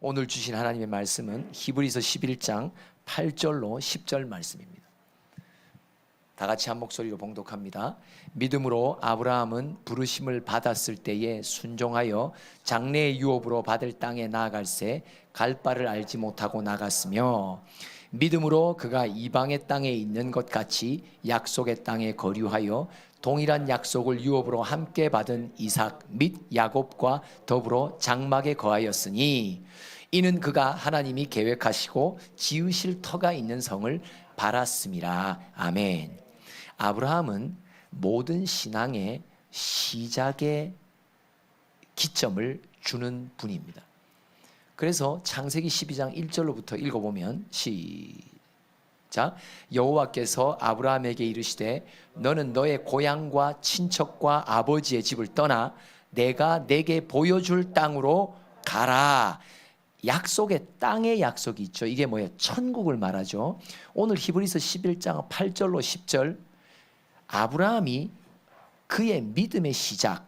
오늘 주신 하나님의 말씀은 히브리서 11장 8절로 10절 말씀입니다. 다 같이 한 목소리로 봉독합니다. 믿음으로 아브라함은 부르심을 받았을 때에 순종하여 장래의 유업으로 받을 땅에 나아갈새 갈 바를 알지 못하고 나갔으며, 믿음으로 그가 이방의 땅에 있는 것 같이 약속의 땅에 거류하여 동일한 약속을 유업으로 함께 받은 이삭 및 야곱과 더불어 장막에 거하였으니, 이는 그가 하나님이 계획하시고 지으실 터가 있는 성을 바랐음이라. 아멘. 아브라함은 모든 신앙의 시작의 기점을 주는 분입니다. 그래서 창세기 12장 1절로부터 읽어보면 시작. 여호와께서 아브라함에게 이르시되 너는 너의 고향과 친척과 아버지의 집을 떠나 내가 내게 보여줄 땅으로 가라. 약속의 땅의 약속이 있죠. 이게 뭐예요? 천국을 말하죠. 오늘 히브리서 11장 8절로 10절, 아브라함이 그의 믿음의 시작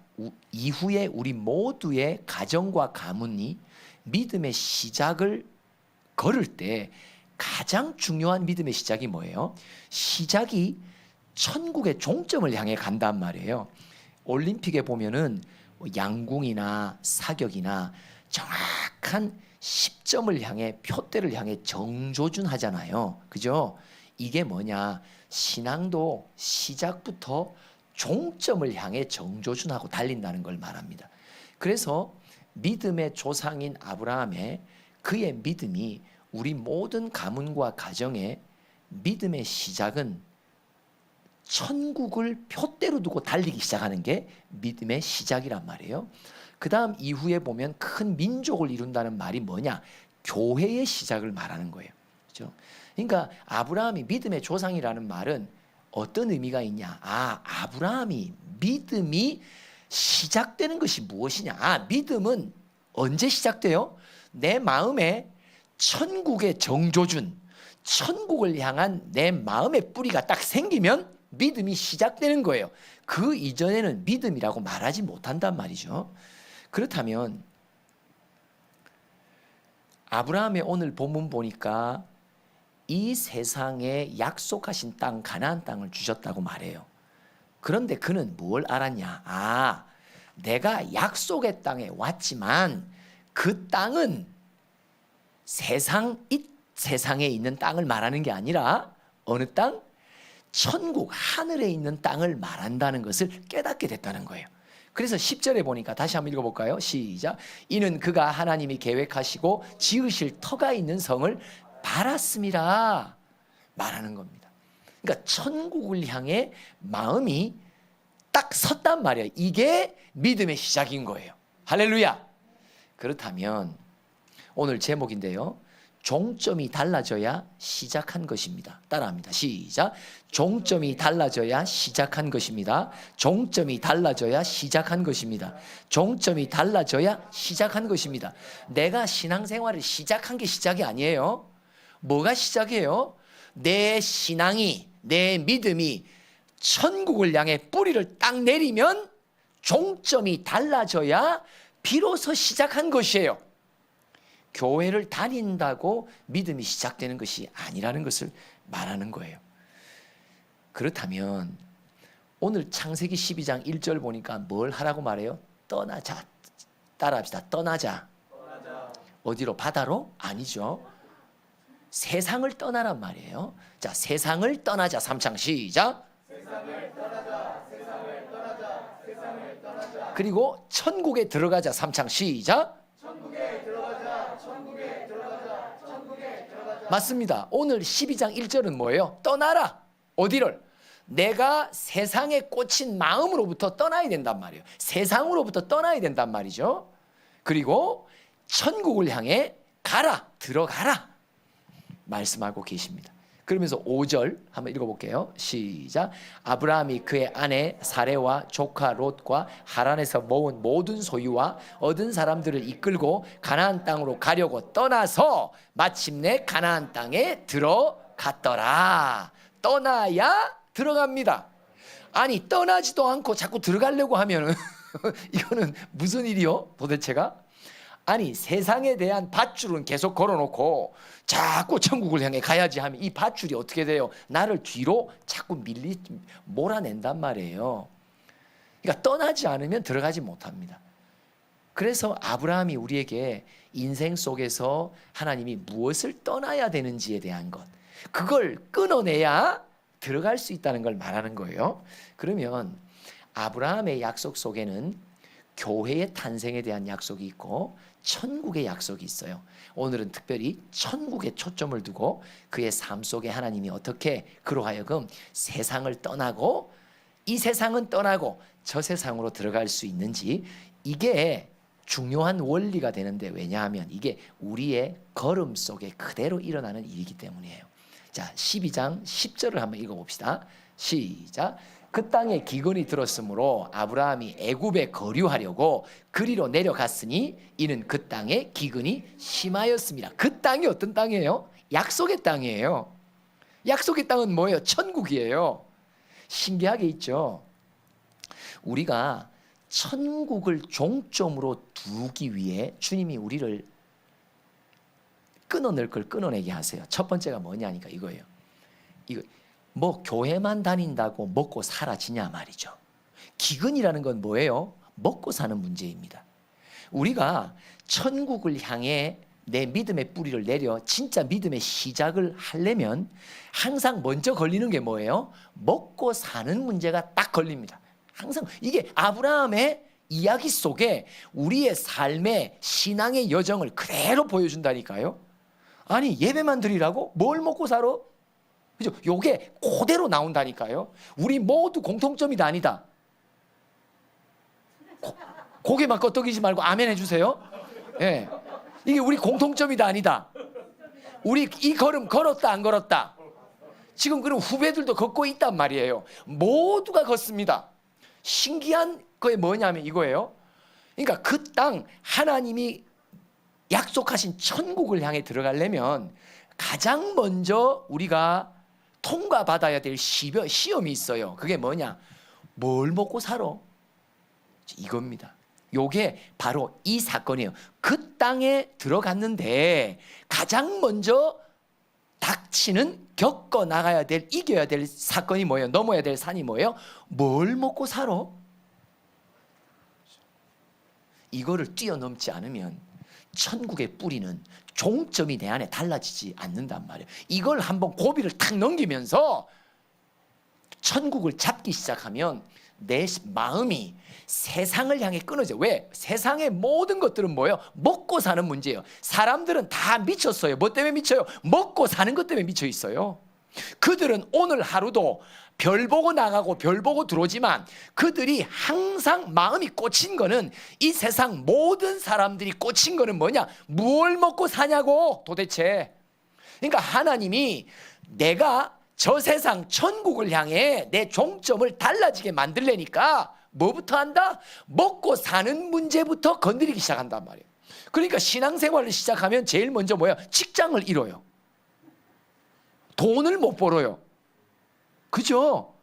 이후에 우리 모두의 가정과 가문이 믿음의 시작을 걸을 때 가장 중요한 믿음의 시작이 뭐예요? 시작이 천국의 종점을 향해 간단 말이에요. 올림픽에 보면은 양궁이나 사격이나 정확한 10점을 향해, 표대를 향해 정조준 하잖아요. 그죠? 이게 뭐냐? 신앙도 시작부터 종점을 향해 정조준하고 달린다는 걸 말합니다. 그래서 믿음의 조상인 아브라함의 그의 믿음이 우리 모든 가문과 가정의 믿음의 시작은 천국을 표대로 두고 달리기 시작하는 게 믿음의 시작이란 말이에요. 그 다음 이후에 보면 큰 민족을 이룬다는 말이 뭐냐? 교회의 시작을 말하는 거예요. 그렇죠? 그러니까 아브라함이 믿음의 조상이라는 말은 어떤 의미가 있냐? 아브라함이 믿음이 시작되는 것이 무엇이냐? 믿음은 언제 시작돼요? 내 마음에 천국의 정조준, 천국을 향한 내 마음의 뿌리가 딱 생기면 믿음이 시작되는 거예요. 그 이전에는 믿음이라고 말하지 못한단 말이죠. 그렇다면 아브라함의 오늘 본문 보니까 이 세상에 약속하신 땅, 가나안 땅을 주셨다고 말해요. 그런데 그는 뭘 알았냐? 내가 약속의 땅에 왔지만 그 땅은 이 세상에 있는 땅을 말하는 게 아니라 어느 땅? 천국, 하늘에 있는 땅을 말한다는 것을 깨닫게 됐다는 거예요. 그래서 10절에 보니까 다시 한번 읽어볼까요? 시작. 이는 그가 하나님이 계획하시고 지으실 터가 있는 성을 바랐음이라 말하는 겁니다. 그러니까 천국을 향해 마음이 딱 섰단 말이에요. 이게 믿음의 시작인 거예요. 할렐루야. 그렇다면 오늘 제목인데요, 종점이 달라져야 시작한 것입니다. 따라합니다. 시작. 종점이 달라져야 시작한 것입니다. 종점이 달라져야 시작한 것입니다. 종점이 달라져야 시작한 것입니다. 내가 신앙생활을 시작한 게 시작이 아니에요. 뭐가 시작이에요? 내 신앙이, 내 믿음이 천국을 향해 뿌리를 딱 내리면 종점이 달라져야 비로소 시작한 것이에요. 교회를 다닌다고 믿음이 시작되는 것이 아니라는 것을 말하는 거예요. 그렇다면 오늘 창세기 12장 1절 보니까 뭘 하라고 말해요? 떠나자. 따라합시다. 떠나자. 어디로? 바다로? 아니죠. 세상을 떠나란 말이에요. 자, 세상을 떠나자. 3창 시작. 세상을 떠나자. 세상을 떠나자. 세상을 떠나자. 그리고 천국에 들어가자. 3창 시작. 맞습니다. 오늘 12장 1절은 뭐예요? 떠나라. 어디를? 내가 세상에 꽂힌 마음으로부터 떠나야 된단 말이에요. 세상으로부터 떠나야 된단 말이죠. 그리고 천국을 향해 가라. 들어가라. 말씀하고 계십니다. 그러면서 5절 한번 읽어볼게요. 시작. 아브라함이 그의 아내 사레와 조카 롯과 하란에서 모은 모든 소유와 얻은 사람들을 이끌고 가나안 땅으로 가려고 떠나서 마침내 가나안 땅에 들어갔더라. 떠나야 들어갑니다. 아니 떠나지도 않고 자꾸 들어가려고 하면은 이거는 무슨 일이요? 도대체가? 아니 세상에 대한 밧줄은 계속 걸어놓고 자꾸 천국을 향해 가야지 하면 이 밧줄이 어떻게 돼요? 나를 뒤로 자꾸 몰아낸단 말이에요. 그러니까 떠나지 않으면 들어가지 못합니다. 그래서 아브라함이 우리에게 인생 속에서 하나님이 무엇을 떠나야 되는지에 대한 것, 그걸 끊어내야 들어갈 수 있다는 걸 말하는 거예요. 그러면 아브라함의 약속 속에는 교회의 탄생에 대한 약속이 있고 천국의 약속이 있어요. 오늘은 특별히 천국에 초점을 두고 그의 삶 속에 하나님이 어떻게 그로 하여금 세상을 떠나고 이 세상은 떠나고 저 세상으로 들어갈 수 있는지, 이게 중요한 원리가 되는데, 왜냐하면 이게 우리의 걸음 속에 그대로 일어나는 일이기 때문이에요. 자, 12장 10절을 한번 읽어봅시다. 시작. 그 땅에 기근이 들었으므로 아브라함이 애굽에 거류하려고 그리로 내려갔으니 이는 그 땅에 기근이 심하였습니다. 그 땅이 어떤 땅이에요? 약속의 땅이에요. 약속의 땅은 뭐예요? 천국이에요. 신기하게 있죠. 우리가 천국을 종점으로 두기 위해 주님이 우리를 끊어낼 걸 끊어내게 하세요. 첫 번째가 뭐냐니까 이거예요. 이거 뭐 교회만 다닌다고 먹고 사라지냐 말이죠. 기근이라는 건 뭐예요? 먹고 사는 문제입니다. 우리가 천국을 향해 내 믿음의 뿌리를 내려 진짜 믿음의 시작을 하려면 항상 먼저 걸리는 게 뭐예요? 먹고 사는 문제가 딱 걸립니다. 항상 이게 아브라함의 이야기 속에 우리의 삶의 신앙의 여정을 그대로 보여준다니까요. 아니 예배만 드리라고? 뭘 먹고 살아? 그죠? 요게 그대로 나온다니까요. 우리 모두 공통점이 다 아니다. 고개만 끄덕이지 말고 아멘 해주세요. 예. 이게 우리 공통점이 다 아니다. 우리 이 걸음 걸었다 안 걸었다. 지금 그럼 후배들도 걷고 있단 말이에요. 모두가 걷습니다. 신기한 거에 뭐냐면 이거예요. 그러니까 그 땅, 하나님이 약속하신 천국을 향해 들어가려면 가장 먼저 우리가 통과받아야 될 시험이 있어요. 그게 뭐냐? 뭘 먹고 살아? 이겁니다. 요게 바로 이 사건이에요. 그 땅에 들어갔는데 가장 먼저 닥치는, 겪어 나가야 될, 이겨야 될 사건이 뭐예요? 넘어야 될 산이 뭐예요? 뭘 먹고 살아? 이거를 뛰어넘지 않으면 천국의 뿌리는 종점이 내 안에 달라지지 않는단 말이에요. 이걸 한번 고비를 탁 넘기면서 천국을 잡기 시작하면 내 마음이 세상을 향해 끊어져요. 왜? 세상의 모든 것들은 뭐예요? 먹고 사는 문제예요. 사람들은 다 미쳤어요. 뭐 때문에 미쳐요? 먹고 사는 것 때문에 미쳐 있어요. 그들은 오늘 하루도 별 보고 나가고 별 보고 들어오지만 그들이 항상 마음이 꽂힌 거는, 이 세상 모든 사람들이 꽂힌 거는 뭐냐? 뭘 먹고 사냐고 도대체. 그러니까 하나님이 내가 저 세상 천국을 향해 내 종점을 달라지게 만들려니까 뭐부터 한다? 먹고 사는 문제부터 건드리기 시작한단 말이에요. 그러니까 신앙생활을 시작하면 제일 먼저 뭐야? 직장을 잃어요. 돈을 못 벌어요. 그죠?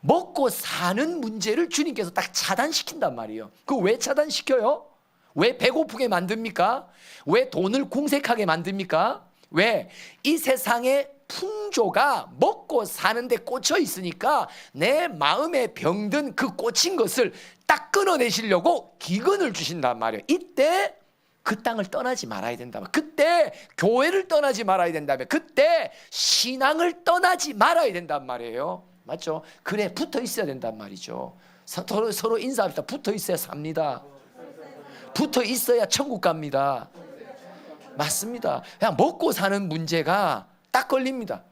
먹고 사는 문제를 주님께서 딱 차단시킨단 말이에요. 그 왜 차단시켜요? 왜 배고프게 만듭니까? 왜 돈을 궁색하게 만듭니까? 왜? 이 세상의 풍조가 먹고 사는데 꽂혀 있으니까 내 마음에 병든 그 꽂힌 것을 딱 끊어내시려고 기근을 주신단 말이에요. 이때 그 땅을 떠나지 말아야 된다면, 그때 교회를 떠나지 말아야 된다면, 그때 신앙을 떠나지 말아야 된단 말이에요. 맞죠? 그래, 붙어 있어야 된단 말이죠. 서로 인사합시다. 붙어 있어야 삽니다. 붙어 있어야 천국 갑니다. 맞습니다. 그냥 먹고 사는 문제가 딱 걸립니다.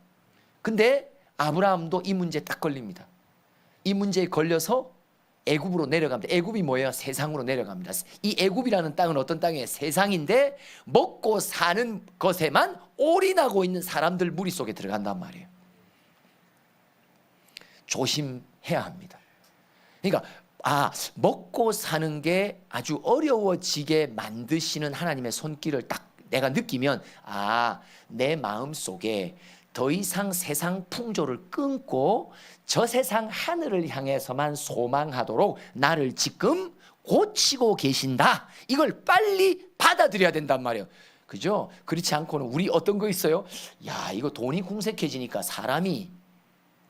근데 아브라함도 이 문제에 딱 걸립니다. 이 문제에 걸려서 애굽으로 내려갑니다. 애굽이 뭐예요? 세상으로 내려갑니다. 이 애굽이라는 땅은 어떤 땅이에요? 세상인데 먹고 사는 것에만 올인하고 있는 사람들 무리 속에 들어간단 말이에요. 조심해야 합니다. 그러니까 먹고 사는 게 아주 어려워지게 만드시는 하나님의 손길을 딱 내가 느끼면, 내 마음 속에 더 이상 세상 풍조를 끊고 저 세상 하늘을 향해서만 소망하도록 나를 지금 고치고 계신다. 이걸 빨리 받아들여야 된단 말이에요. 그죠? 그렇지 않고는 우리 어떤 거 있어요? 야, 이거 돈이 궁색해지니까 사람이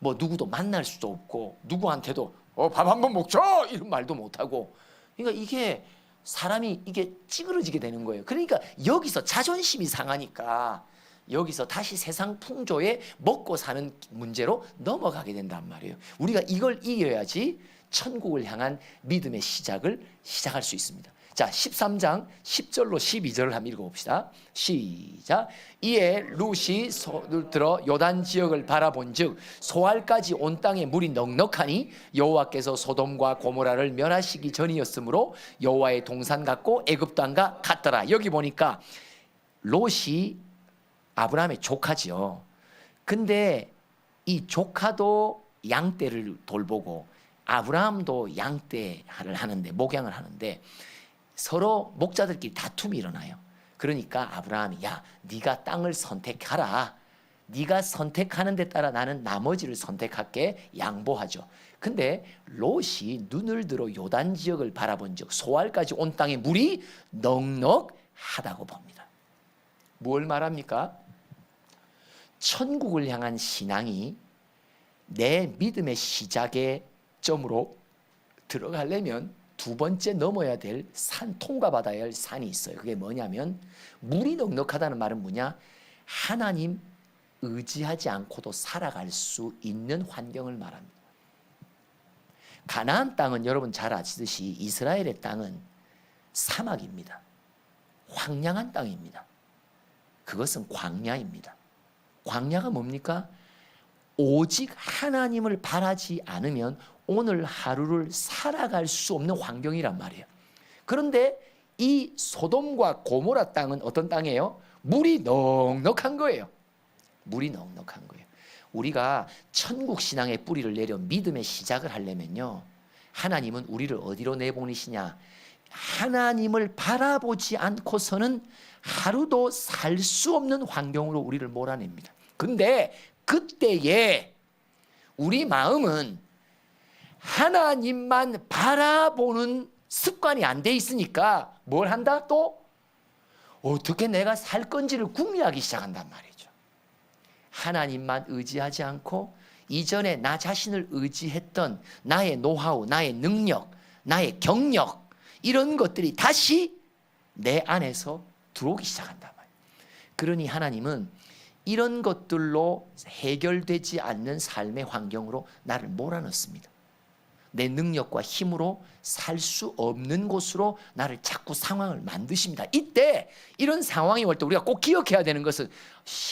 뭐 누구도 만날 수도 없고 누구한테도 밥 한번 먹자 이런 말도 못하고, 그러니까 이게 사람이 이게 찌그러지게 되는 거예요. 그러니까 여기서 자존심이 상하니까 여기서 다시 세상 풍조에 먹고 사는 문제로 넘어가게 된단 말이에요. 우리가 이걸 이겨야지 천국을 향한 믿음의 시작할 수 있습니다. 자, 13장 10절로 12절을 한번 읽어봅시다. 시작. 이에 룻이 손을 들어 요단 지역을 바라본즉 소알까지 온 땅에 물이 넉넉하니 여호와께서 소돔과 고모라를 멸하시기 전이었으므로 여호와의 동산 같고 애굽 땅과 같더라. 여기 보니까 롯이 아브라함의 조카지요. 근데 이 조카도 양떼를 돌보고 아브라함도 양떼를 하는데, 목양을 하는데 서로 목자들끼리 다툼이 일어나요. 그러니까 아브라함이 야, 네가 땅을 선택하라. 네가 선택하는 데 따라 나는 나머지를 선택할게. 양보하죠. 근데 롯이 눈을 들어 요단 지역을 바라본즉 소알까지 온 땅에 물이 넉넉하다고 봅니다. 뭘 말합니까? 천국을 향한 신앙이 내 믿음의 시작의 점으로 들어가려면 두 번째 넘어야 될 산, 통과받아야 할 산이 있어요. 그게 뭐냐면, 물이 넉넉하다는 말은 뭐냐? 하나님 의지하지 않고도 살아갈 수 있는 환경을 말합니다. 가나안 땅은 여러분 잘 아시듯이 이스라엘의 땅은 사막입니다. 황량한 땅입니다. 그것은 광야입니다. 광야가 뭡니까? 오직 하나님을 바라지 않으면 오늘 하루를 살아갈 수 없는 환경이란 말이에요. 그런데 이 소돔과 고모라 땅은 어떤 땅이에요? 물이 넉넉한 거예요. 물이 넉넉한 거예요. 우리가 천국 신앙의 뿌리를 내려 믿음의 시작을 하려면요, 하나님은 우리를 어디로 내보내시냐? 하나님을 바라보지 않고서는 하루도 살 수 없는 환경으로 우리를 몰아냅니다. 근데 그때에 우리 마음은 하나님만 바라보는 습관이 안 돼 있으니까 뭘 한다? 또 어떻게 내가 살 건지를 궁리하기 시작한단 말이죠. 하나님만 의지하지 않고 이전에 나 자신을 의지했던 나의 노하우, 나의 능력, 나의 경력, 이런 것들이 다시 내 안에서 들어오기 시작한단 말이에요. 그러니 하나님은 이런 것들로 해결되지 않는 삶의 환경으로 나를 몰아넣습니다. 내 능력과 힘으로 살 수 없는 곳으로 나를 자꾸 상황을 만드십니다. 이때 이런 상황이 올 때 우리가 꼭 기억해야 되는 것은,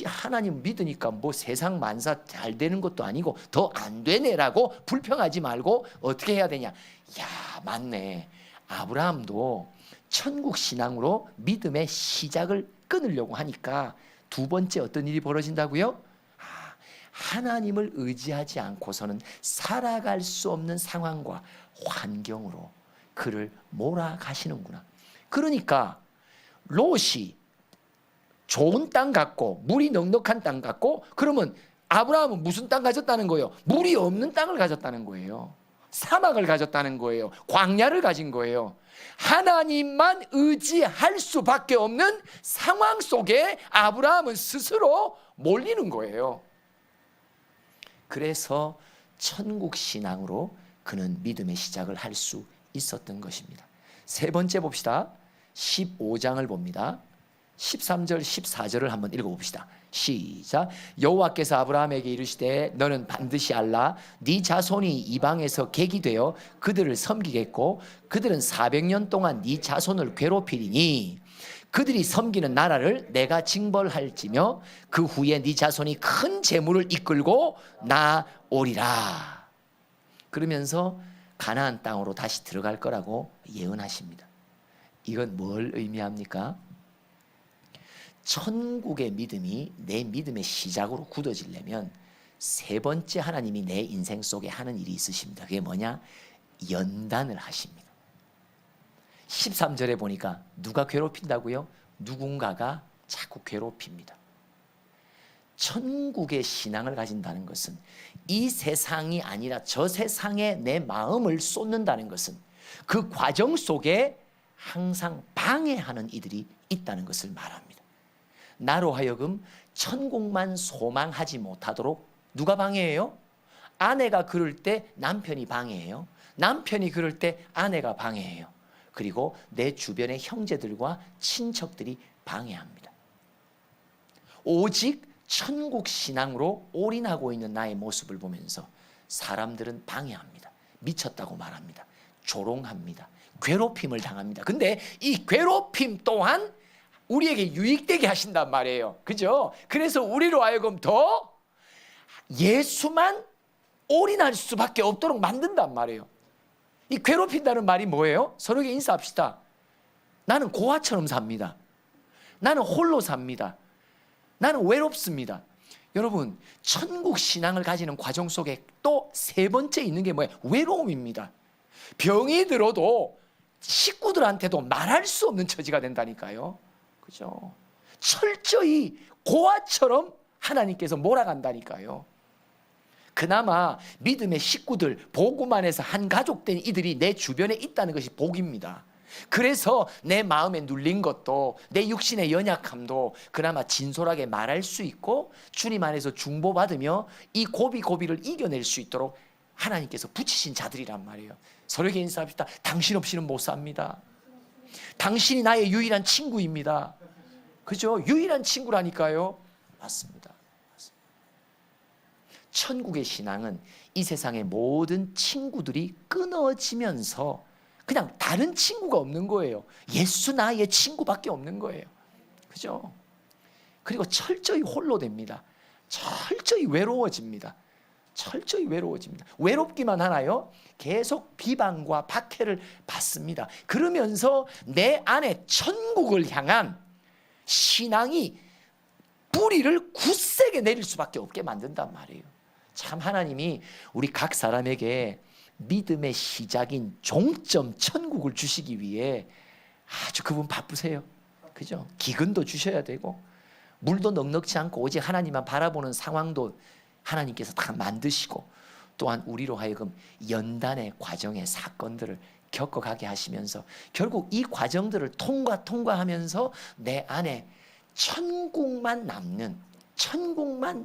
하나님 믿으니까 뭐 세상 만사 잘 되는 것도 아니고 더 안 되네라고 불평하지 말고 어떻게 해야 되냐? 야, 맞네. 아브라함도 천국 신앙으로 믿음의 시작을 끊으려고 하니까 두 번째 어떤 일이 벌어진다고요? 하나님을 의지하지 않고서는 살아갈 수 없는 상황과 환경으로 그를 몰아가시는구나. 그러니까 롯이 좋은 땅 같고 물이 넉넉한 땅 같고, 그러면 아브라함은 무슨 땅 가졌다는 거예요? 물이 없는 땅을 가졌다는 거예요. 사막을 가졌다는 거예요. 광야를 가진 거예요. 하나님만 의지할 수밖에 없는 상황 속에 아브라함은 스스로 몰리는 거예요. 그래서 천국 신앙으로 그는 믿음의 시작을 할 수 있었던 것입니다. 세 번째 봅시다. 15장을 봅니다. 13절 14절을 한번 읽어봅시다. 시작. 여호와께서 아브라함에게 이르시되 너는 반드시 알라. 네 자손이 이방에서 객이 되어 그들을 섬기겠고 그들은 400년 동안 네 자손을 괴롭히리니 그들이 섬기는 나라를 내가 징벌할지며 그 후에 네 자손이 큰 재물을 이끌고 나오리라. 그러면서 가나안 땅으로 다시 들어갈 거라고 예언하십니다. 이건 뭘 의미합니까? 천국의 믿음이 내 믿음의 시작으로 굳어지려면 세 번째 하나님이 내 인생 속에 하는 일이 있으십니다. 그게 뭐냐? 연단을 하십니다. 13절에 보니까 누가 괴롭힌다고요? 누군가가 자꾸 괴롭힙니다. 천국의 신앙을 가진다는 것은 이 세상이 아니라 저 세상에 내 마음을 쏟는다는 것은 그 과정 속에 항상 방해하는 이들이 있다는 것을 말합니다. 나로 하여금 천국만 소망하지 못하도록 누가 방해해요? 아내가 그럴 때 남편이 방해해요. 남편이 그럴 때 아내가 방해해요. 그리고 내 주변의 형제들과 친척들이 방해합니다. 오직 천국 신앙으로 올인하고 있는 나의 모습을 보면서 사람들은 방해합니다. 미쳤다고 말합니다. 조롱합니다. 괴롭힘을 당합니다. 근데 이 괴롭힘 또한 우리에게 유익되게 하신단 말이에요. 그죠? 그래서 우리로 하여금 더 예수만 올인할 수밖에 없도록 만든단 말이에요. 이 괴롭힌다는 말이 뭐예요? 서로에게 인사합시다. 나는 고아처럼 삽니다. 나는 홀로 삽니다. 나는 외롭습니다. 여러분, 천국 신앙을 가지는 과정 속에 또 세 번째 있는 게 뭐예요? 외로움입니다. 병이 들어도 식구들한테도 말할 수 없는 처지가 된다니까요. 그죠? 철저히 고아처럼 하나님께서 몰아간다니까요. 그나마 믿음의 식구들, 복음만 해서 한 가족 된 이들이 내 주변에 있다는 것이 복입니다. 그래서 내 마음에 눌린 것도, 내 육신의 연약함도 그나마 진솔하게 말할 수 있고 주님 안에서 중보받으며 이 고비를 이겨낼 수 있도록 하나님께서 붙이신 자들이란 말이에요. 서로에게 인사합시다. 당신 없이는 못 삽니다. 당신이 나의 유일한 친구입니다. 그죠? 유일한 친구라니까요. 맞습니다. 천국의 신앙은 이 세상의 모든 친구들이 끊어지면서 그냥 다른 친구가 없는 거예요. 예수 나의 친구밖에 없는 거예요. 그죠? 그리고 철저히 홀로 됩니다. 철저히 외로워집니다. 철저히 외로워집니다. 외롭기만 하나요? 계속 비방과 박해를 받습니다. 그러면서 내 안에 천국을 향한 신앙이 뿌리를 굳세게 내릴 수밖에 없게 만든단 말이에요. 참 하나님이 우리 각 사람에게 믿음의 시작인 종점 천국을 주시기 위해 아주 그분 바쁘세요. 그죠? 기근도 주셔야 되고 물도 넉넉지 않고 오직 하나님만 바라보는 상황도 하나님께서 다 만드시고 또한 우리로 하여금 연단의 과정의 사건들을 겪어가게 하시면서 결국 이 과정들을 통과하면서 내 안에 천국만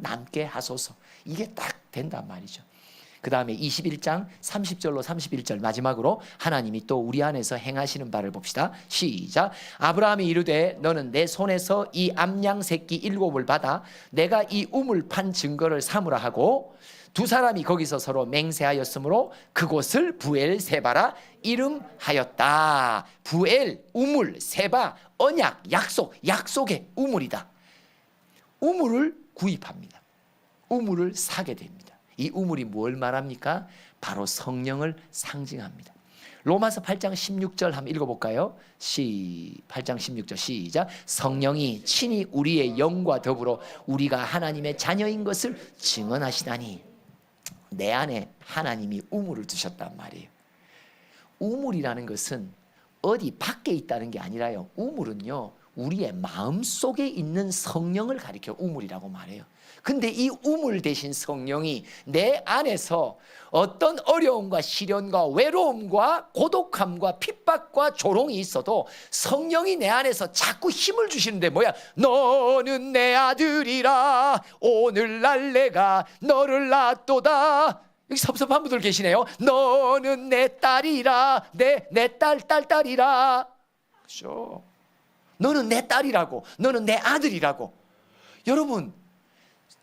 남게 하소서. 이게 딱 된단 말이죠. 그 다음에 21장 30절로 31절 마지막으로 하나님이 또 우리 안에서 행하시는 바를 봅시다. 시작. 아브라함이 이르되 너는 내 손에서 이 암양 새끼 7을 받아 내가 이 우물 판 증거를 삼으라 하고 두 사람이 거기서 서로 맹세하였으므로 그곳을 부엘세바라 이름하였다. 부엘, 우물, 세바, 언약, 약속의 우물이다. 우물을 구입합니다. 우물을 사게 됩니다. 이 우물이 뭘 말합니까? 바로 성령을 상징합니다. 로마서 8장 16절 한번 읽어볼까요? 8장 16절 시작. 성령이 친히 우리의 영과 더불어 우리가 하나님의 자녀인 것을 증언하시다니. 내 안에 하나님이 우물을 두셨단 말이에요. 우물이라는 것은 어디 밖에 있다는 게 아니라요. 우물은요, 우리의 마음속에 있는 성령을 가리켜 우물이라고 말해요. 근데 이 우물 대신 성령이 내 안에서 어떤 어려움과 시련과 외로움과 고독함과 핍박과 조롱이 있어도 성령이 내 안에서 자꾸 힘을 주시는데 뭐야? 너는 내 아들이라 오늘날 내가 너를 낳았도다. 여기 섭섭한 분들 계시네요. 너는 내 딸이라 내 딸이라. 그렇죠? 너는 내 딸이라고, 너는 내 아들이라고. 여러분,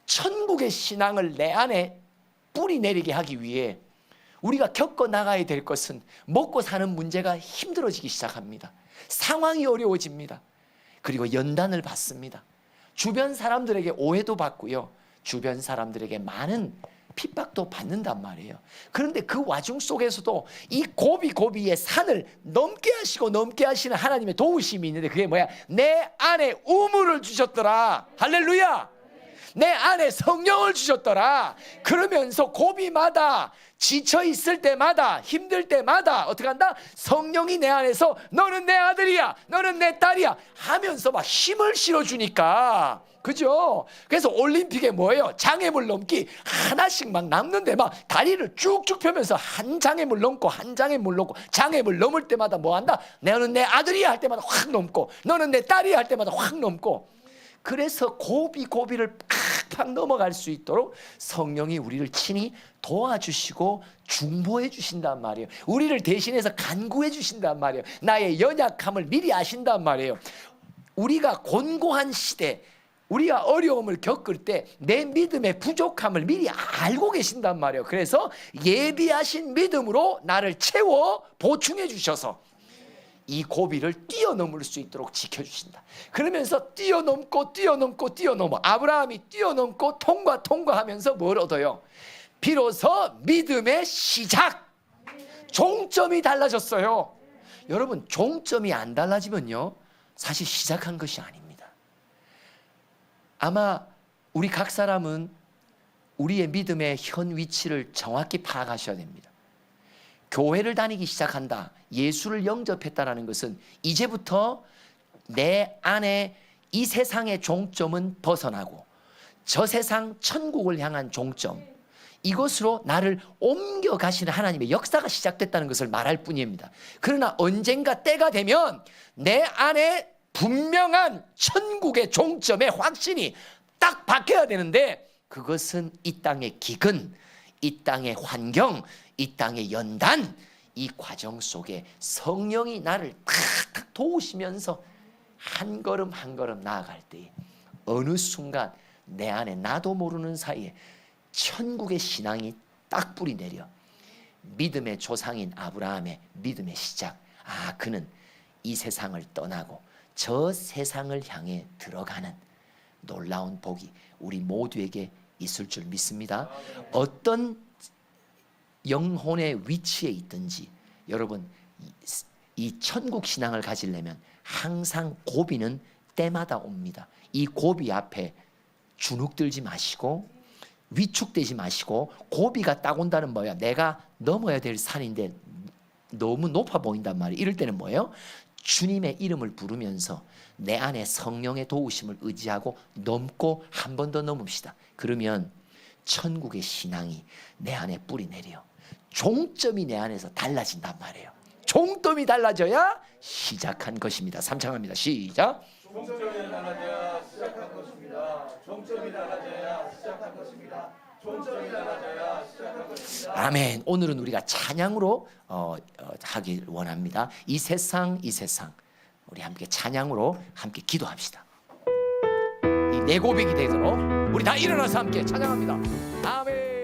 천국의 신앙을 내 안에 뿌리 내리게 하기 위해 우리가 겪어 나가야 될 것은 먹고 사는 문제가 힘들어지기 시작합니다. 상황이 어려워집니다. 그리고 연단을 받습니다. 주변 사람들에게 오해도 받고요. 주변 사람들에게 많은 핍박도 받는단 말이에요. 그런데 그 와중 속에서도 이 고비의 산을 넘게 하시는 하나님의 도우심이 있는데 그게 뭐야? 내 안에 우물을 주셨더라. 할렐루야. 내 안에 성령을 주셨더라. 그러면서 고비마다, 지쳐 있을 때마다, 힘들 때마다 어떻게 한다? 성령이 내 안에서 너는 내 아들이야, 너는 내 딸이야 하면서 막 힘을 실어주니까, 그죠? 그래서 올림픽에 뭐예요? 장애물 넘기 하나씩 막 남는데 막 다리를 쭉쭉 펴면서 한 장애물 넘고 한 장애물 넘고, 장애물 넘을 때마다 뭐 한다? 너는 내 아들이야 할 때마다 확 넘고, 너는 내 딸이야 할 때마다 확 넘고. 그래서 고비를 팍팍 넘어갈 수 있도록 성령이 우리를 친히 도와주시고 중보해 주신단 말이에요. 우리를 대신해서 간구해 주신단 말이에요. 나의 연약함을 미리 아신단 말이에요. 우리가 곤고한 시대, 우리가 어려움을 겪을 때 내 믿음의 부족함을 미리 알고 계신단 말이에요. 그래서 예비하신 믿음으로 나를 채워 보충해 주셔서 이 고비를 뛰어넘을 수 있도록 지켜주신다. 그러면서 뛰어넘고 아브라함이 뛰어넘고 통과하면서 뭘 얻어요? 비로소 믿음의 시작, 종점이 달라졌어요. 여러분, 종점이 안 달라지면요 사실 시작한 것이 아닙니다. 아마 우리 각 사람은 우리의 믿음의 현 위치를 정확히 파악하셔야 됩니다. 교회를 다니기 시작한다, 예수를 영접했다라는 것은 이제부터 내 안에 이 세상의 종점은 벗어나고 저 세상 천국을 향한 종점, 이것으로 나를 옮겨가시는 하나님의 역사가 시작됐다는 것을 말할 뿐입니다. 그러나 언젠가 때가 되면 내 안에 분명한 천국의 종점의 확신이 딱 박혀야 되는데, 그것은 이 땅의 기근, 이 땅의 환경, 이 땅의 연단, 이 과정 속에 성령이 나를 탁탁 도우시면서 한 걸음 한 걸음 나아갈 때 어느 순간 내 안에 나도 모르는 사이에 천국의 신앙이 딱 뿌리 내려 믿음의 조상인 아브라함의 믿음의 시작, 그는 이 세상을 떠나고 저 세상을 향해 들어가는 놀라운 복이 우리 모두에게 있을 줄 믿습니다. 어떤 영혼의 위치에 있든지 여러분, 이 천국 신앙을 가지려면 항상 고비는 때마다 옵니다. 이 고비 앞에 주눅들지 마시고 위축되지 마시고, 고비가 딱 온다는 뭐야? 내가 넘어야 될 산인데 너무 높아 보인단 말이에요. 이럴 때는 뭐예요? 주님의 이름을 부르면서 내 안에 성령의 도우심을 의지하고 넘고 한 번 더 넘읍시다. 그러면 천국의 신앙이 내 안에 뿌리 내려 종점이 내 안에서 달라진단 말이에요. 종점이 달라져야 시작한 것입니다. 삼창합니다. 시작. 종점이 달라져야 시작한 것입니다. 종점이 달라져야 시작한 것입니다. 종점이 달라져야 시작한 것입니다. 아멘. 오늘은 우리가 찬양으로 하길 원합니다. 이 세상 우리 함께 찬양으로 함께 기도합시다. 이 내 고백이 되도록 우리 다 일어나서 함께 찬양합니다. 아멘.